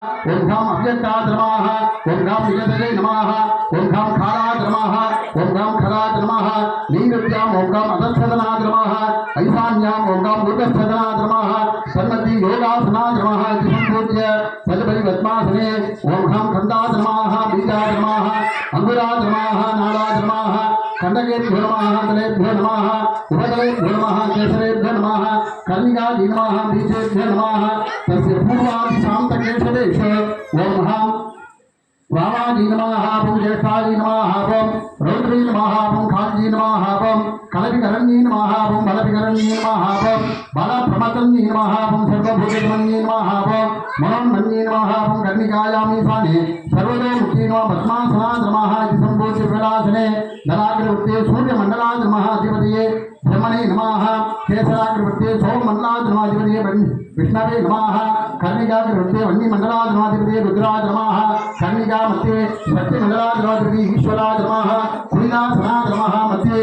ओम घम अव्यक्ताय नमः ओम घम निजतये नमः ओम घम खालाय नमः ओम घम खलाय नमः नीरुद्याम ओम घम अधच्छदनाय नमः ऐशान्याम ओम घम ऊर्ध्वच्छदनाय नमः सन्नति योगासनाय नमः संपूज्य सजपरि पद्मासने ओम घम खंडाय नमः बीजाय नमः अंगुराय नमः नालाय नमः खंडकेभ्यो नमः तलेभ्यो नमः उपतलेभ्यो नमः केसरेभ्यो नमः कर्णिकाय नमः बीजेभ्यो नमः तस्य पूर्वाभिशान्तकेशरे ओम हम वामाजी नमः ओम ज्येष्ठाजी नमः ओम रौद्री नमः ओम खालजी नमः ओम कलविकरण्ये नमः ओम बलविकरण्ये नमः ओम बलप्रमतन्ये नमः ओम सर्वभूतमन्ये नमः ओम मनोन्मन्ये नमः ओम कर्णिकायामीशाने सर्वतोमुखी नमः पद्मासनाय नमः संपूज्य विलासने धनाग्रवृत्ते सूर्यमण्डलाय नमः अधिपतये ब्रह्मणे नमः केसराग्रवृत्ते सौमण्डलाय नमः अधिपतये विष्णवे नमः कर्णिकाग्रवृत्ते वह्निमण्डलाय नमः अधिपतये रुद्राय नमः कर्णिका मध्ये शक्तिमण्डलाय नमः अधिपतये ईश्वराय नमः कुलीनासनाय नमः मध्ये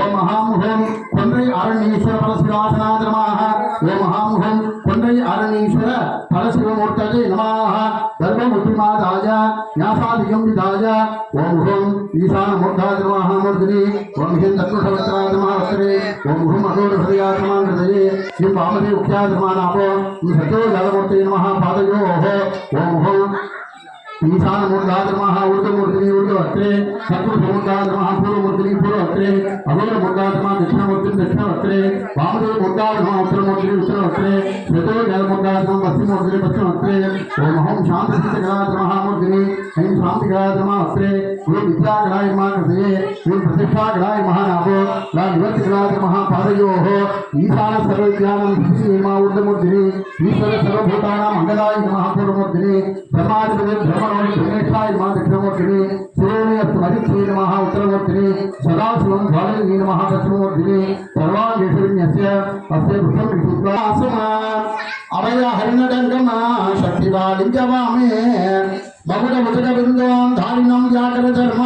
ओम अहं ओम कोंड्रै आरण्येश्वर परशिवासनाय नमः ओम अहं ओम कोंड्रै आरण्येश्वर परशिवमूर्तये नमः सर्वमुद्रिमादाय न्यासादिकं विदाय ओम ओम ईशानमूर्धाय नमः मूर्धनि ओम हिं दत्तसहस्राय नमः वस्त्रे ओम हुम अघोरहृदयाय नमः हृदये किं वामदे उक्त्याय नमः नाभो सतो जलमूर्तये नमः पादयोः ओम ओम ईशानमूर्धाय नमः ऊर्ध्वमूर्तिनि ऊर्ध्ववस्त्रे सत्पुरुषमूर्धाय नमः पूर्वमूर्तिनि पूर्ववस्त्रे अघोरमूर्धाय नमः दक्षिणमूर्तिनि दक्षिणवस्त्रे वामदेवमूर्धाय नमः उत्तरमूर्तिनि उत्तरवस्त्रे श्वेतो जलमूर्धाय नमः पश्चिममूर्तिनि पश्चिमवस्त्रे ओम अहं शान्तिसिद्धकराय नमः मूर्तिनि ऐं शान्तिकराय नमः वस्त्रे ओम विद्याकराय नमः हृदये ओम प्रतिष्ठाकराय नमः नाभो ला निवर्तिकराय नमः पादयोः ईशान सर्वविद्यानां श्री नमः ऊर्ध्वमूर्तिनि ईश्वर सर्वभूतानां मंगलाय नमः पूर्वमूर्तिनि ब्रह्मादिपते ब्रह्मणोन्मेषाय नमः दक्षिणमूर्तिनि शिरोमणि अस्मदित्यै नमः उत्तरमूर्तिनि सदाशिवं ज्वालिनी नमः पश्चिममूर्तिनि सर्वाङ्गेश्वरिण्यस्य अस्य पुष्पं विष्णुत्वा असमा अभय हरिणडङ्गम शक्तिवालिङ्गवामे बहुड मुदग बिन्दुं धारिणं व्याकरधर्म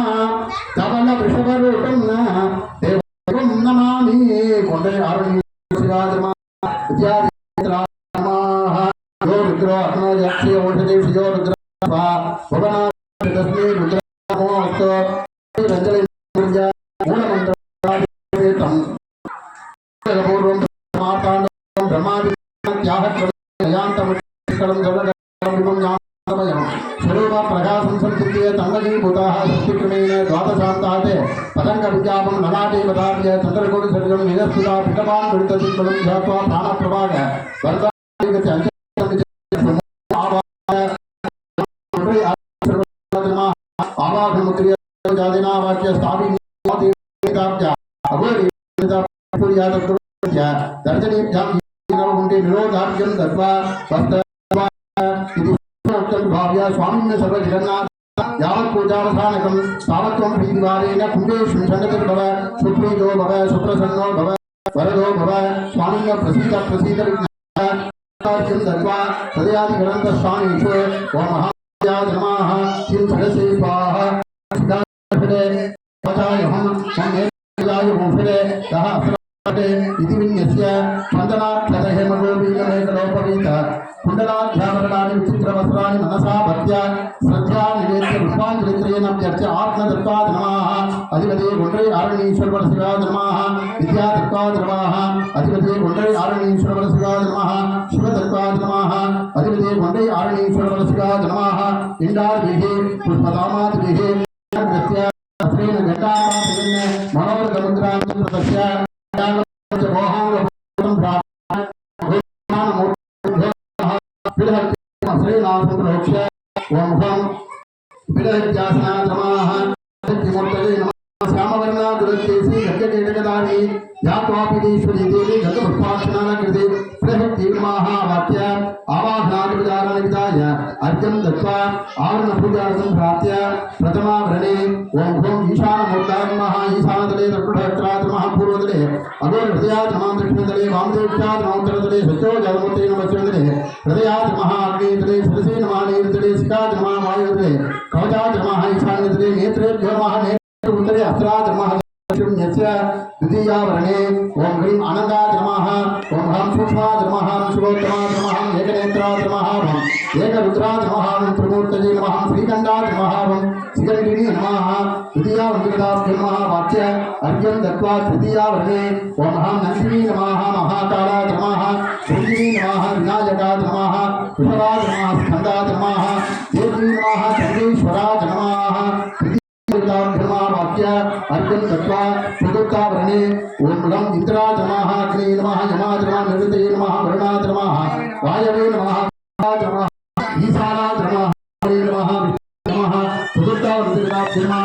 धवल वृषभरूपं देवं नमामि कोण्डे आरण्येश्वराधर्म इत्यादि नमः यो रुद्रो अग्नयक्षे ओषधे शियो रुद्र भवना तस्मै रुद्र नमोऽस्तु रञ्जले मूलमन्त्रं पूर्वं माताण्डं ब्रह्मादित्याहत्यान्तमकलं सर्वकलं स्वरूप प्रकाशं संस्कृत्य तङ्गजीभूताः सृष्टिक्रमेण द्वादशान्तात् पतङ्गविज्ञापं ननाटे पदार्य चन्द्रकोटिसर्गं निरस्तुता पिटपान् वृत्तदिक्बलं ध्यात्वा प्राणप्रभाग आवाहनमुद्रिया वाक्य स्थापिताभ्या दर्शनेभ्यां निरोधाभ्यं दत्वा भाव्य स्वामिन्य सर्वजगन्नाथ यावत् पूजावसानकं तावत्त्वं प्रीतिवारेण कुम्भेषु सन्नतिर्भव सुप्रीतो भव सुप्रसन्नो भव वरदो भव स्वामिन्य प्रसीद प्रसीद विघ्नार्घ्यं दत्वा हृदयादिग्रन्थस्थानेषु ओम महादेवाय नमः किं सरसे स्वाहा पचायहं संहेयाय भूषणे सह अस्रटे इति विन्यस्य वन्दनाक्षतहेमगोपीतमेकलोपवीत कुण्डलाध्यावरणानि विचित्रवस्त्राणि मनसा भक्त्या श्रद्धा निवेद्य पुष्पाञ्जलित्रयेण व्यर्च्य आत्मदत्वाद नमः अधिपते गुण्ड्रै आरण्येश्वर शिवाय नमः विद्यादत्वाद नमः अधिपते गुण्ड्रै आरण्येश्वर शिवाय नमः शिवदत्वाद नमः अधिपते गुण्ड्रै आरण्येश्वर शिवाय नमः इण्डादिभिः पुष्पदामादिभिः नृत्य श्रेण घटामादिभिः मनोरथमुद्रान्तस्य ध्यात्वापीश्वरी देवी गतपुष्पार्चनाकृते प्रहृतिर्माः वाक्य आवाहनादिविदाय अर्घ्यं दत्त्वा आवरणपूजार्थं प्राप्य प्रथमावरणे ओम ओम ईशानमूर्ताय नमः ईशानतले दक्षिणहस्ताय नमः पूर्वतले अघोरहृदयाय नमः दक्षिणतले वामदेव्याय नमः उत्तरतले सत्यो जलमूर्ते नमः पश्चिमतले हृदयाय नमः अग्नेतले शिरसे नमः नेत्रतले शिखाय नमः वायुतले कवचाय नमः ईशान्यतले नेत्रेभ्यो नमः उत्तरे हस्ताय नमः द्वितीयावरणे ओम ह्रीं आनन्दाय नमः ओम हं सूक्ष्माय नमः शिवोत्तमाय नमः एकनेत्राय नमः एक रुद्राज नमः त्रिमूर्तये नमः श्रीकंठाज नमः श्रीगंगिनी नमः द्वितीया रुद्रदास नमः वाच्य अर्घ्यं दत्वा तृतीया वर्णे ओम नंदिनी नमः महाकालाज नमः श्रीगिनी नमः विनायकाज नमः कुशलाज नमः स्कंदाज नमः देवी नमः चंद्रेश्वराज नमः वाक्य अर्घ्यं दत्वा चतुर्था वर्णे ओम लं इंद्राज नमः अग्ने नमः यमाज नमः निरुते नमः वरुणाज नमः वायवे नमः नमः ईशानाज नमः नमः नमः चतुर्था वर्णे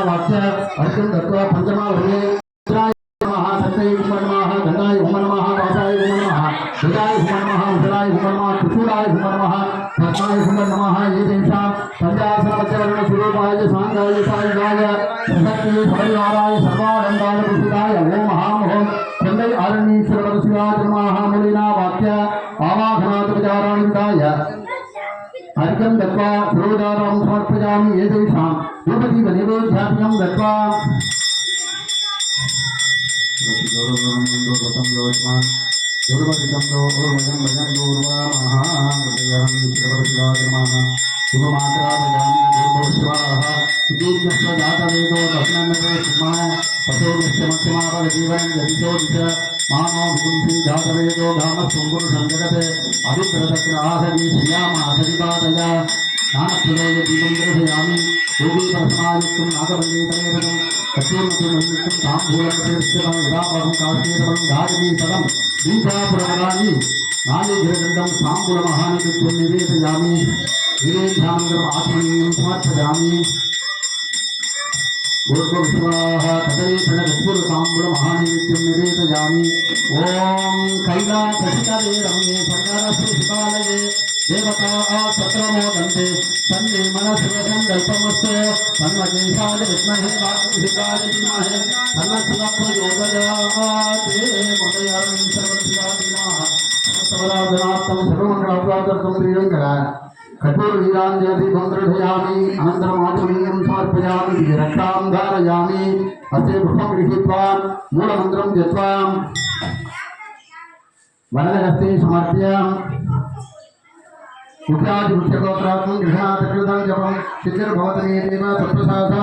वाक्य अर्घ्यं दत्वा पंचमा वर्णे नमः सत्ये नमः गंगाय नमः वासाय नमः सुजाय नमः उषराय नमः कुशूराय नमः पद्माय नमः ये देशा पंचाशवर्ण स्वरूपाय सांगाय सायगाय सत्ये परिवाराय सर्वानंदाय पुष्टाय ओम महामोह चंद्र आरण्येश्वर शिवाय नमः मूलिना वाक्य आवाहनात् विचाराणिताय अर्घ्यं दत्वा सरोजारां समर्पयामि ये देशा रूपति नैवेद्यार्घ्यं दत्वा नालिग्रगंडं साम्बुल महानित्यं निवेदयामि वीरेन्द्रांगम् आत्मनीयं समर्पयामि गुरुस्वाहा तदे प्रणगुरु साम्बुल महानित्यं निवेदयामि ओम कैलासशिखरे रम्ये सर्गरस्य शिवालये देवता सत्रमोदन्ते तन्मे मनस्संकल्पमस्तु तन्मजेशाय विद्महे वाग्देवाय धीमहि तन्नः प्रचोदयात् मोदयामि सर्वशिवादिनः सर्वराधनार्थं सर्वमंगलाप्रार्थं श्रीरंगः कठोर वीरांजलि बंद्रधयामि अनन्तरम् आचमनीयं समर्पयामि रक्षां धारयामि अस्य पुष्पं गृहीत्वा मूलमन्त्रं जप्त्वा वरदहस्ते समर्पयामि मुख्यादिमुख्यगोत्रात्मं गृहातकृतं जपं सिद्धिर्भवतमेव तत्प्रसाद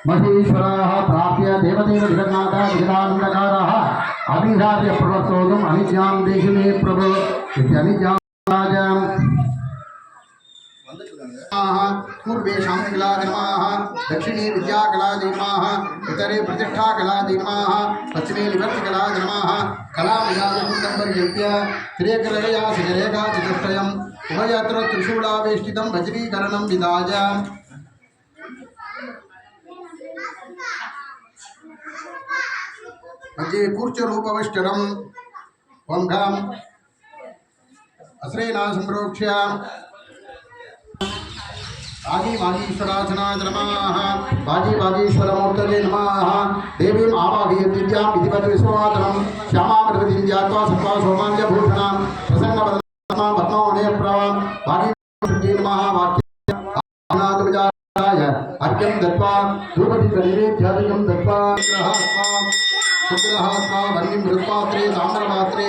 महेश्वराः प्राप्य देवदेव जगन्नाथ जगदानन्दकाराः अभिधार्य प्रवर्तोदम् अनिज्ञां देहि मे प्रभो इत्यनिज्ञां पूर्वे शांतिकलाज नमः दक्षिणे विद्याकलाज नमः उत्तरे प्रतिष्ठाकलाज नमः पश्चिमे निवर्तिकलाज नमः कलामयाजकुण्डम्बर्यज्ञ श्रेयकलया शिखरेखा चतुष्टयम् उभयत्र त्रिशूलावेष्टितं वज्रीकरणं विदाय मध्ये कूर्चरूपवष्टरम् ओं घं अश्रेणा संप्रोक्ष्य आगी वागीश्वरासनाय नमः बाजी वागीश्वरमूर्तये नमः देवीम् आवाहय दिव्यां विधिवत् विश्वमातरं श्यामामृतिं ध्यात्वा सत्त्वा सौमान्यभूषणां प्रसन्नवदनां पद्मवनेप्रवां वागीश्वरये नमः वाक्यानाथविचाराय अर्घ्यं दत्त्वा धूपदीपनैवेद्यादिकं दत्त्वा शुक्रहात्मा वह्निं मृत्पात्रे ताम्रपात्रे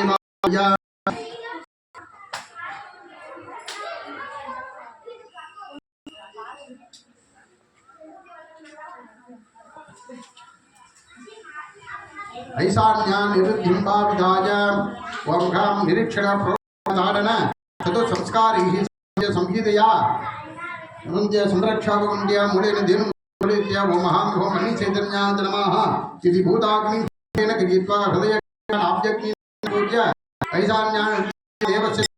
ऐशान्यां निरुद्धिं भाविदाय ओं घं निरीक्षण प्रोधारण चतुर्संस्कारैः संहितया वृन्द्य संरक्षावृन्द्य मूलेन देनु मूलेत्य ओं महामहो मणिचैतन्याय नमः इति भूताग्निं गृहीत्वा हृदयनाभ्यग्निं पूज्य ऐशान्यां देवस्य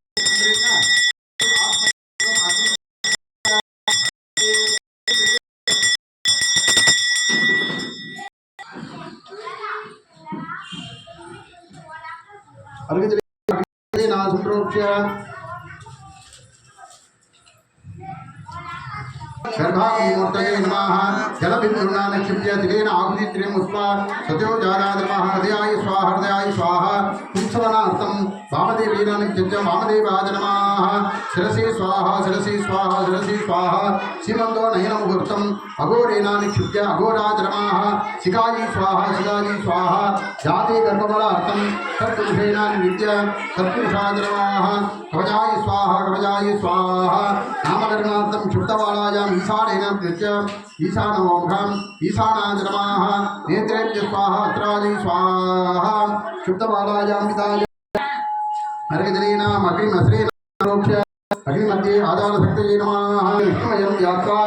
संप्रोक्ष्य गर्भाग्निमूर्तये नमः जलबिन्दुना निक्षिप्य तिलेन आहुतित्रयं मुस्वा सत्यो जाताद्रमः हृदयाय स्वाहा हृदयाय स्वाहा उत्सवनार्थं वामदेवेन निक्षिप्य वामदेवाय नमः शिरसि स्वाहा शिरसि स्वाहा शिरसि स्वाहा सीमन्तो नयनमुहूर्तम् अघोरेण निक्षिप्य अघोराय नमः शिखायै स्वाहा शिखायै स्वाहा जाते गर्भफलार्थं तत्पुरुषेण नित्य तत्पुरुषाय नमः कवचाय स्वाहा नामकरणार्थं शुद्धबालायाम् ईशानेन नृत्य ईशानमोघम् ईशानाय नमः नेत्रेभ्य स्वाहा अत्रायै स्वाहा शुद्धबालायाम् पिताय अर्घ्यजलेन अग्निमस्रेण आरोप्य अग्निमध्ये आधारशक्तये नमः विष्णुमयं ध्यात्वा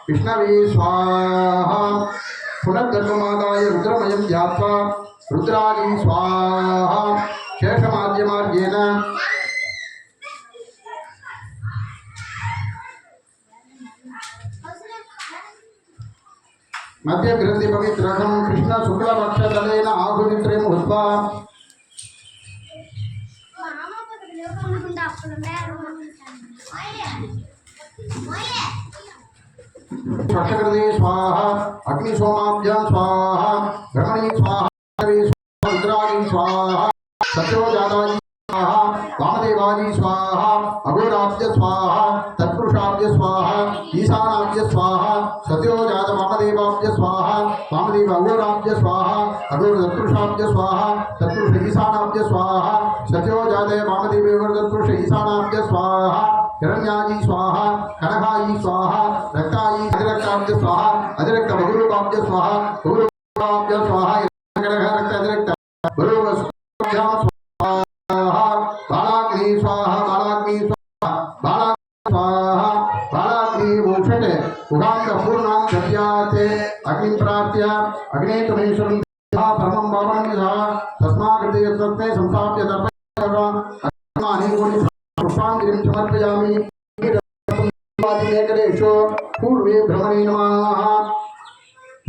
विष्णवे स्वाहा पुनर्गर्भमादाय रुद्रमयं ध्यात्वा रुद्रायै स्वाहा शेषमाद्यमार्गेण मध्य ग्रंथि पवित्रकं कृष्ण शुक्लपक्षतलेन आहुतित्रयं हुत्वा पक्षकृते स्वाहा अग्निसोमाभ्यां स्वाहा ब्रह्मणे स्वाहा रुद्रायै स्वाहा सत्योजातायै स्वाहा वामदेवायै स्वाहा अघोराभ्य स्वाहा तत्पुरुषाभ्य स्वाहा ईशानाभ्य स्वाहा सत्योजात वामदेवाभ्य स्वाहा वामदेव अघोराभ्य स्वाहा अघोर तत्पुरुषाभ्य स्वाहा तत्पुरुष ईशानाभ्य स्वाहा सत्योजात वामदेव तत्पुरुष ईशानाभ्य स्वाहा हिरण्यायै स्वाहा कनकायै स्वाहा रक्तायै अधिरक्ताभ्य स्वाहा अधिरक्त बहुरूपाभ्य स्वाहा बहुरूपाभ्य स्वाहा रक्त अधिरक्त बहुरूपाभ्य स्वाहा बालाग्नि स्वाहा बालाग्नि स्वाहा बालाग्नि स्वाहा बालाग्नि मोक्षते उगांग पूर्णां दद्याते अग्निं प्राप्य अग्नेतमेश्वरं परमं भावनं यः तस्माकृते यत्त्वत्ते संस्थाप्य तर्पयामि पुष्पाञ्जलिं समर्पयामि नेकरेषु पूर्वे भ्रमणे नमः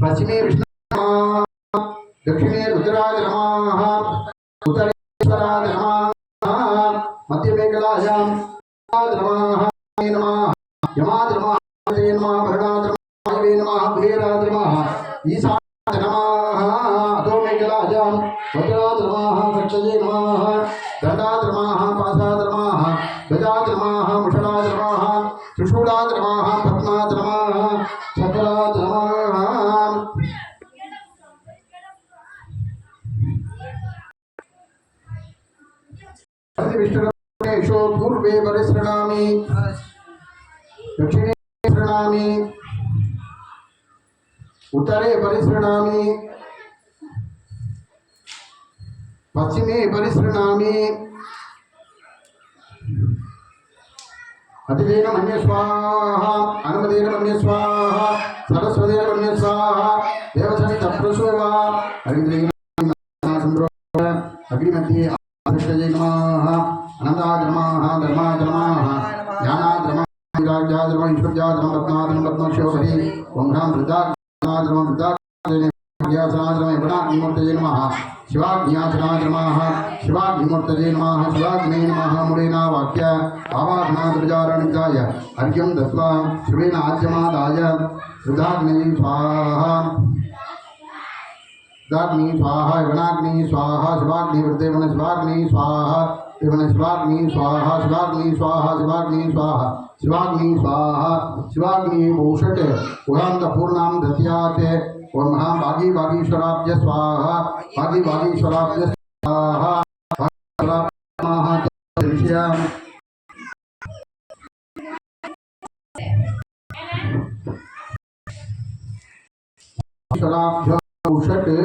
पश्चिमे विष्णवे नमः दक्षिणे रुद्राय नमः उत्तरे ईश्वराय नमः मध्यमे कलायां नमः यमाय नमः नमः भरणाय नमः कुबेराय नमः ईशानाय नमः अधोमे कलायां वज्राय नमः सक्षये नमः दण्डाय नमः पाशाय नमः गजाय नमः मुषलाय नमः त्रिशूलाय नमः पद्माय नमः चक्राय नमः विष्णुरेषु पूर्वे परिसृणामि दक्षिणे परिसृणामि उत्तरे परिसृणामि पश्चिमे परिसृणामि अतिदेन मन्ये स्वाहा अनुमदेन मन्ये स्वाहा सरस्वतेन मन्ये स्वाहा देवसनि तप्रसोवा हरिद्रेण अग्निमध्ये आदिष्टये नमः अनन्ताय नमः धर्माय नमः ज्ञानाय नमः विराज्याय नमः ईश्वर्याय नमः रत्नाय नमः रत्नशोभरि ओम ह्रां वृद्धाय नमः वृद्धाय नमः यवनाग्निमूर्तये नमः शिवाग्न्यासनाय नमः शिवाग्निमूर्तये नमः शिवाग्ने नमः मुरेना वाक्य आवाहनाद्विजारणिताय अर्घ्यं दत्त्वा शिवेन आद्यमादाय वृद्धाग्ने स्वाहा दाग्नि स्वाहा यवनाग्नि स्वाहा शिवाग्नि वृद्धेवन शिवाग्नि स्वाहा यवन शिवाग्नि स्वाहा शिवाग्नि स्वाहा शिवाग्नि स्वाहा शिवाग्नि स्वाहा शिवाग्नि भूषटे उदांत पूर्णां दत्याते ओम महा भागी भागीश्वराभ्य स्वाहा भागी भागीश्वराभ्य स्वाहा ईश्वराभ्य भूषटे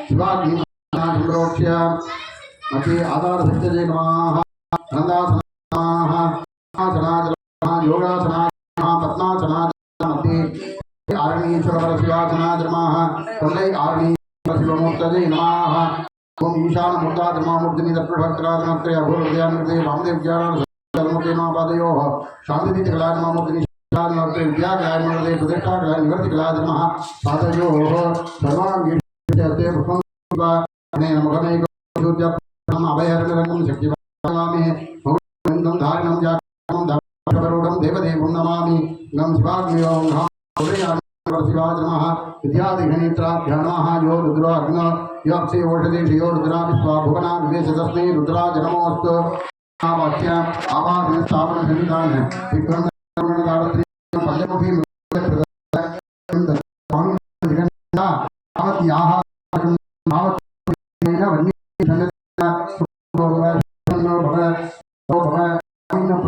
शिवाग्निरोक्ष्य मते आधारशक्तये नमः नन्दासनाः योगासनाः पद्मासनाः मध्ये आरणीश्वरशिवासनाः नमः तन्दै आरणीश्वरशिवमूर्तये नमः ओम ईशानमूर्ताय नमः मूर्तिनि तत्प्रभक्त्रात्मत्रे अघोरदयान्मते वामदेव्यानामूर्ते नमः पादयोः शान्तिकलाय नमः मूर्तिनि शान्तिकलाय विद्याकलाय नमः प्रतिष्ठाकलाय निवर्तिकलाय नमः पादयोः सर्वाङ्गीष्टे पुष्पं नमः अभयरंगं शक्तिवामे मौनं धारणं जातं धर्मवरुडं देवदेवं नमामि गं शिवाग्नियों शिवाय नमः विद्यादिघनेत्राभ्यां नमः यो रुद्रो अग्नो यो अक्षय ओषधि यो रुद्रा विश्वा भुवना विवेश तस्मै रुद्राज नमोऽस्तु वाक्य आवाहन स्थापन संविधान विक्रम दारत्री पंचमुखी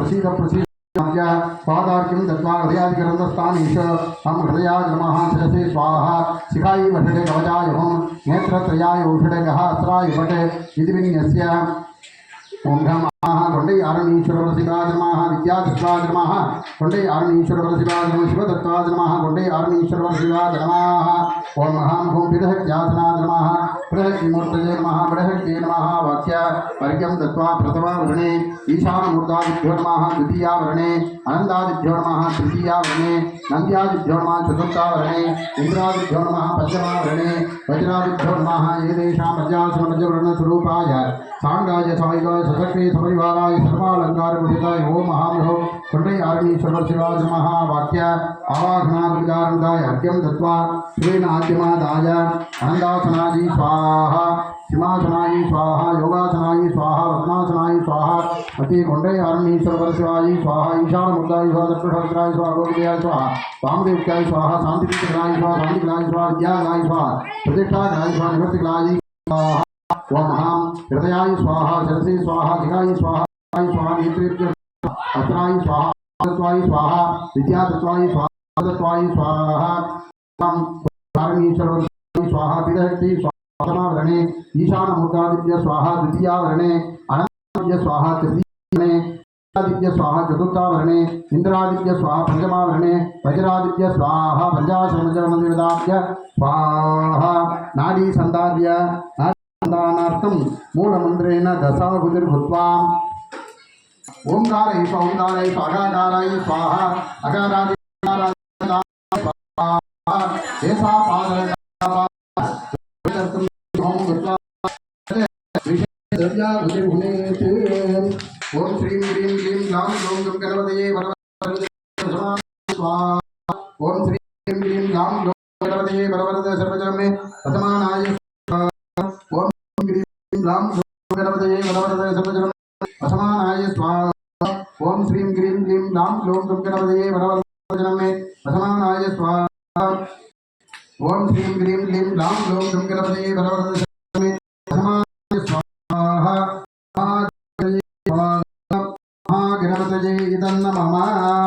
प्रसीद प्रसीद पादार्घ्यं दत्वा हृदयादिग्रन्थस्थानेश हम हृदयाय नमः शिरसे स्वाहा शिखायै वषडे कवचाय होम नेत्रत्रयाय औषधे गः अस्त्राय वटे इति विन्यस्य ओम घम కొండై ఆరణీశ్వర శివాయ నమః విద్యాదత్వాయ నమః కొండై ఆరణీశ్వర శివాయ నమః శివదత్వాయ నమః కొండై ఆరణీశ్వర శివాయ నమః ఓం మహాం భూం విదహజ్ఞాతనాయ నమః బృహద్మూర్తయే నమః బృహద్దే నమః వాక్య వర్గ్యం దత్వా ప్రథమా వరణే ఈశానమూర్తాదిభ్యో నమః ద్వితీయా వరణే అనందాదిభ్యో నమః తృతీయా వరణే నంద్యాదిభ్యో నమః చతుర్థా వరణే ఇంద్రాదిభ్యో నమః పంచమా వరణే వజ్రాదిభ్యో నమః ఏదేషాం మధ్యాసన మధ్యవర్ణ స్వరూపాయ సాంగాయ సాయిగాయ ససక్తే సమరివారాయ సర్వాలంకార విహితాయ ఓం మహామహో కొండై ఆరణీశ్వర శివాయ నమః వాక్య ఆవాహనాభిదారంగాయ అర్ఘ్యం దత్వా శ్రీనాద్యమాదాయ ఆనందాసనాయి స్వాహ సింహాసనాయి స్వాహ యోగాసనాయి స్వాహ పద్మాసనాయి స్వాహ అతి కొండై ఆరణీశ్వర శివాయ స్వాహ ఈశానముద్రాయ స్వాహ దక్షిణాయ స్వాహ గోవిందాయ స్వాహ వామదేవ్యాయ స్వాహ శాంతికరాయ స్వాహ శాంతికరాయ స్వాహ విద్యాగాయ స్వాహ ప్రతిష్టాగాయ స్వాహ నివర్తికరాయ స్వాహ ఓం మహాం హృదయాయ స్వాహ శిరసి స్వాహ జిగాయ స్వాహ స్వాహ నేత్రేభ్య అస్త్రాయ స్వాహ తత్వాయ స్వాహ విద్యాతత్వాయ స్వాహ తత్వాయ స్వాహ కారణీశ్వర స్వాహ విదహక్తి స్వాహవరణే ఈశానమూర్తాదిభ్య స్వాహ ద్వితీయావరణే అనంతాదిభ్య స్వాహ తృతీయవరణే दिव्य स्वाहा चतुर्थावरणे इंद्रादित्य स्वाहा पंचमावरणे वज्रादित्य स्वाहा पंचाशमंदिरदाभ्य स्वाहा नाडी संदार्य नाडीसंदानार्थं मूलमंत्रेण दशाहुतिर्भूत्वा ओंकारै अगाकाराय स्वाहा अगारादिकाराय स्वाहा एषा पादरका ओम श्रीं ह्रीं क्लीं ग्लां ग्लौं गं गणपतये वरवरदे स्वाहा ओम श्रीं ह्रीं ग्लां ग्लौं गणपतये वरवरदे सर्वजनमे प्रथमानाय स्वाहा ओम श्रीं ग्लां ग्लौं गणपतये वरवरदे सर्वजनमे प्रथमानाय स्वाहा ओम श्रीं ह्रीं क्लीं ग्लां ग्लौं गं गणपतये वरवरदे सर्वजनमे प्रथमानाय स्वाहा ओम श्रीं ह्रीं क्लीं ग्लां ग्लौं गं गणपतये वरवरदे सर्वजनमे प्रथमानाय स्वाहा गणपतये इदं नमः